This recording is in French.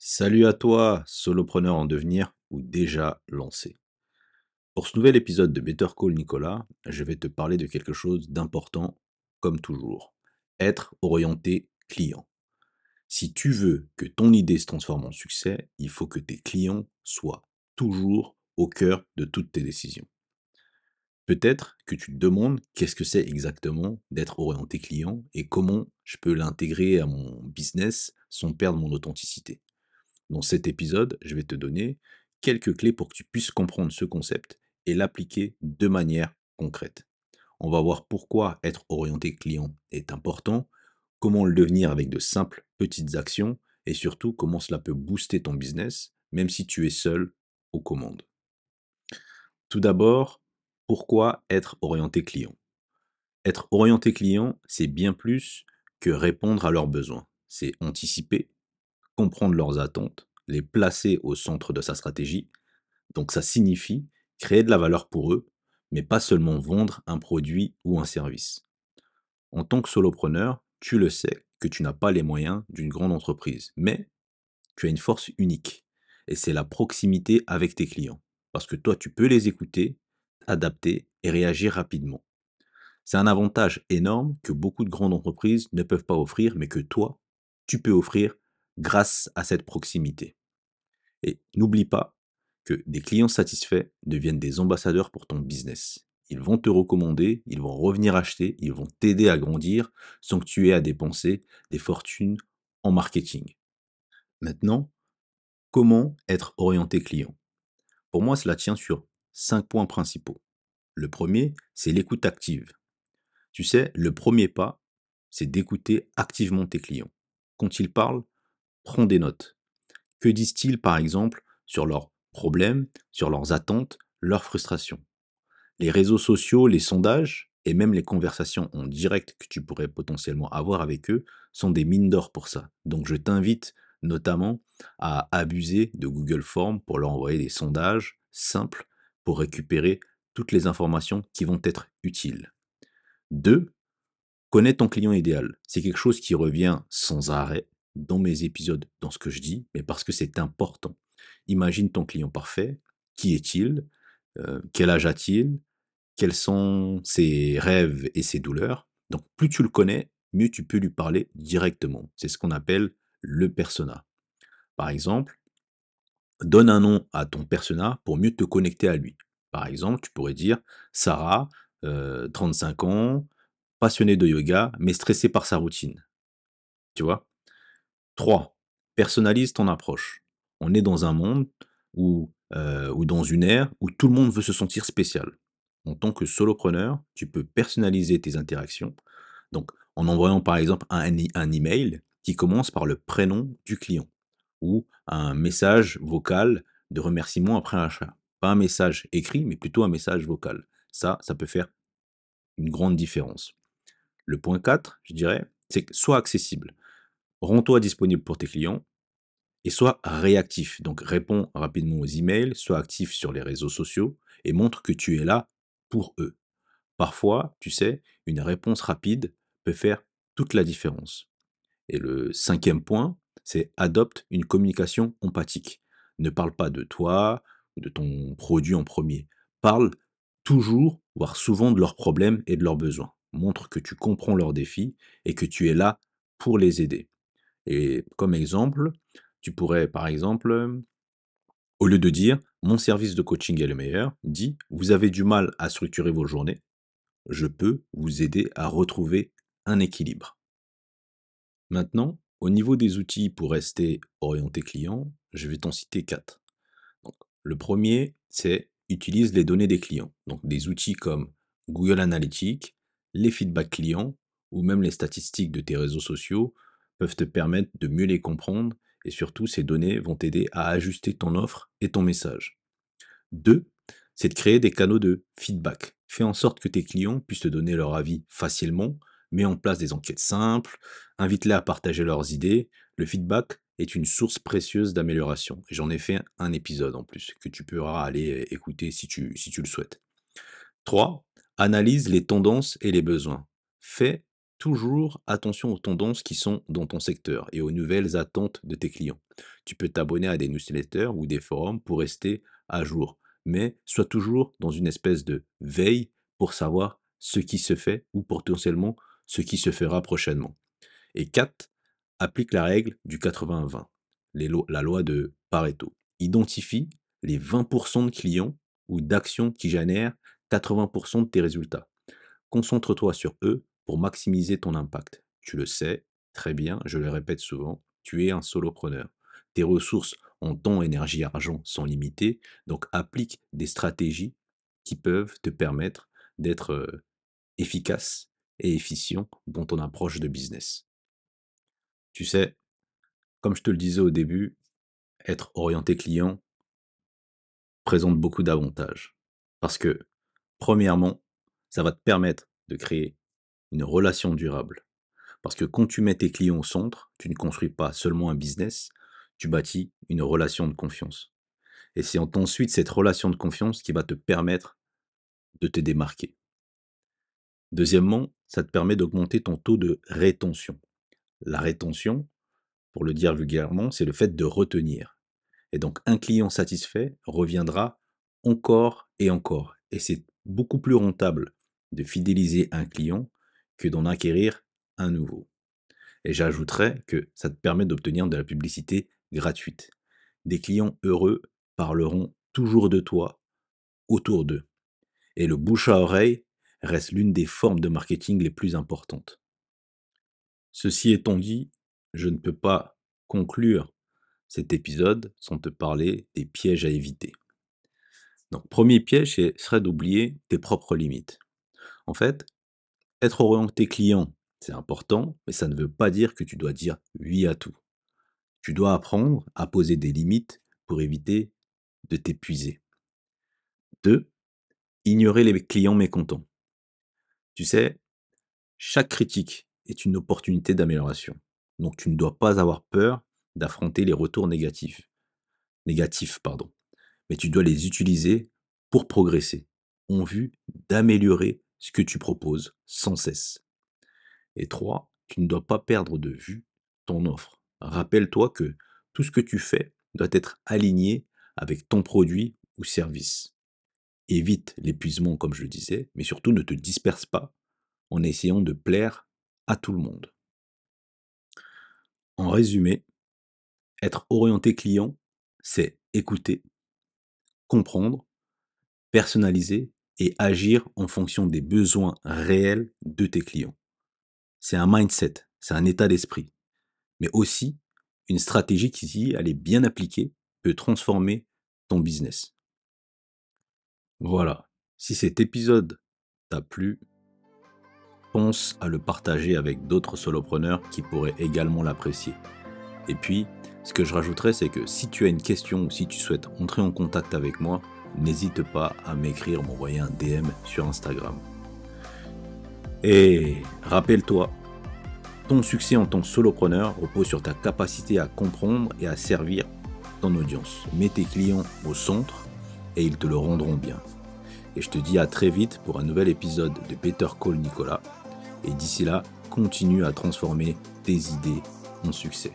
Salut à toi, solopreneur en devenir ou déjà lancé. Pour ce nouvel épisode de Better Call Nicolas, je vais te parler de quelque chose d'important, comme toujours. Être orienté client. Si tu veux que ton idée se transforme en succès, il faut que tes clients soient toujours au cœur de toutes tes décisions. Peut-être que tu te demandes qu'est-ce que c'est exactement d'être orienté client et comment je peux l'intégrer à mon business sans perdre mon authenticité. Dans cet épisode, je vais te donner quelques clés pour que tu puisses comprendre ce concept et l'appliquer de manière concrète. On va voir pourquoi être orienté client est important, comment le devenir avec de simples petites actions et surtout comment cela peut booster ton business, même si tu es seul aux commandes. Tout d'abord, pourquoi être orienté client? Être orienté client, c'est bien plus que répondre à leurs besoins. C'est anticiper, comprendre leurs attentes, les placer au centre de sa stratégie. Donc ça signifie créer de la valeur pour eux, mais pas seulement vendre un produit ou un service. En tant que solopreneur, tu le sais que tu n'as pas les moyens d'une grande entreprise, mais tu as une force unique, et c'est la proximité avec tes clients. Parce que toi, tu peux les écouter, adapter et réagir rapidement. C'est un avantage énorme que beaucoup de grandes entreprises ne peuvent pas offrir, mais que toi, tu peux offrir grâce à cette proximité. Et n'oublie pas que des clients satisfaits deviennent des ambassadeurs pour ton business. Ils vont te recommander, ils vont revenir acheter, ils vont t'aider à grandir sans que tu aies à dépenser des fortunes en marketing. Maintenant, comment être orienté client? Pour moi, cela tient sur 5 points principaux. Le premier, c'est l'écoute active. Tu sais, le premier pas, c'est d'écouter activement tes clients. Quand ils parlent, prends des notes. Que disent-ils, par exemple, sur leurs problèmes, sur leurs attentes, leurs frustrations? Les réseaux sociaux, les sondages et même les conversations en direct que tu pourrais potentiellement avoir avec eux sont des mines d'or pour ça. Donc je t'invite notamment à abuser de Google Forms pour leur envoyer des sondages simples pour récupérer toutes les informations qui vont être utiles. 2. Connais ton client idéal. C'est quelque chose qui revient sans arrêt dans mes épisodes, dans ce que je dis, mais parce que c'est important. Imagine ton client parfait. Qui est-il? Quel âge a-t-il? Quels sont ses rêves et ses douleurs? Donc, plus tu le connais, mieux tu peux lui parler directement. C'est ce qu'on appelle le persona. Par exemple, donne un nom à ton persona pour mieux te connecter à lui. Par exemple, tu pourrais dire Sarah, 35 ans, passionnée de yoga, mais stressée par sa routine. Tu vois? 3. Personnalise ton approche. On est dans un monde ou dans une ère où tout le monde veut se sentir spécial. En tant que solopreneur, tu peux personnaliser tes interactions. Donc, en envoyant par exemple un email qui commence par le prénom du client ou un message vocal de remerciement après un achat. Pas un message écrit, mais plutôt un message vocal. Ça peut faire une grande différence. Le point 4, je dirais, c'est que sois accessible. Rends-toi disponible pour tes clients et sois réactif. Donc réponds rapidement aux emails, sois actif sur les réseaux sociaux et montre que tu es là pour eux. Parfois, tu sais, une réponse rapide peut faire toute la différence. Et le cinquième point, c'est adopte une communication empathique. Ne parle pas de toi ou de ton produit en premier. Parle toujours, voire souvent de leurs problèmes et de leurs besoins. Montre que tu comprends leurs défis et que tu es là pour les aider. Et comme exemple, tu pourrais par exemple, au lieu de dire mon service de coaching est le meilleur, dis vous avez du mal à structurer vos journées, je peux vous aider à retrouver un équilibre. Maintenant, au niveau des outils pour rester orienté client, je vais t'en citer 4. Donc, le premier, c'est utilise les données des clients. Donc des outils comme Google Analytics, les feedbacks clients ou même les statistiques de tes réseaux sociaux peuvent te permettre de mieux les comprendre et surtout ces données vont t'aider à ajuster ton offre et ton message. 2, c'est de créer des canaux de feedback. Fais en sorte que tes clients puissent te donner leur avis facilement, mets en place des enquêtes simples, invite-les à partager leurs idées. Le feedback est une source précieuse d'amélioration. Et j'en ai fait un épisode en plus, que tu pourras aller écouter si tu le souhaites. 3, analyse les tendances et les besoins. Fais toujours attention aux tendances qui sont dans ton secteur et aux nouvelles attentes de tes clients. Tu peux t'abonner à des newsletters ou des forums pour rester à jour, mais sois toujours dans une espèce de veille pour savoir ce qui se fait ou potentiellement ce qui se fera prochainement. Et 4, applique la règle du 80-20, la loi de Pareto. Identifie les 20% de clients ou d'actions qui génèrent 80% de tes résultats. Concentre-toi sur eux pour maximiser ton impact. Tu le sais, très bien, je le répète souvent, tu es un solopreneur. Tes ressources en temps, énergie, argent sont limitées, donc applique des stratégies qui peuvent te permettre d'être efficace et efficient dans ton approche de business. Tu sais, comme je te le disais au début, être orienté client présente beaucoup d'avantages. Parce que, premièrement, ça va te permettre de créer une relation durable. Parce que quand tu mets tes clients au centre, tu ne construis pas seulement un business, tu bâtis une relation de confiance. Et c'est ensuite cette relation de confiance qui va te permettre de te démarquer. Deuxièmement, ça te permet d'augmenter ton taux de rétention. La rétention, pour le dire vulgairement, c'est le fait de retenir. Et donc, un client satisfait reviendra encore et encore. Et c'est beaucoup plus rentable de fidéliser un client que d'en acquérir un nouveau. Et j'ajouterais que ça te permet d'obtenir de la publicité gratuite. Des clients heureux parleront toujours de toi autour d'eux. Et le bouche à oreille reste l'une des formes de marketing les plus importantes. Ceci étant dit, je ne peux pas conclure cet épisode sans te parler des pièges à éviter. Donc, premier piège serait d'oublier tes propres limites. En fait, être orienté client, c'est important, mais ça ne veut pas dire que tu dois dire oui à tout. Tu dois apprendre à poser des limites pour éviter de t'épuiser. 2. Ignorer les clients mécontents. Tu sais, chaque critique est une opportunité d'amélioration. Donc tu ne dois pas avoir peur d'affronter les retours négatifs, mais tu dois les utiliser pour progresser, en vue d'améliorer ce que tu proposes sans cesse. Et 3, tu ne dois pas perdre de vue ton offre. Rappelle-toi que tout ce que tu fais doit être aligné avec ton produit ou service. Évite l'épuisement, comme je le disais, mais surtout ne te disperse pas en essayant de plaire à tout le monde. En résumé, être orienté client, c'est écouter, comprendre, personnaliser et agir en fonction des besoins réels de tes clients. C'est un mindset, c'est un état d'esprit, mais aussi une stratégie qui, si elle est bien appliquée, peut transformer ton business. Voilà, si cet épisode t'a plu, pense à le partager avec d'autres solopreneurs qui pourraient également l'apprécier. Et puis, ce que je rajouterais, c'est que si tu as une question ou si tu souhaites entrer en contact avec moi, n'hésite pas à m'écrire, m'envoyer un DM sur Instagram. Et rappelle-toi, ton succès en tant que solopreneur repose sur ta capacité à comprendre et à servir ton audience. Mets tes clients au centre et ils te le rendront bien. Et je te dis à très vite pour un nouvel épisode de Better Call Nicolas. Et d'ici là, continue à transformer tes idées en succès.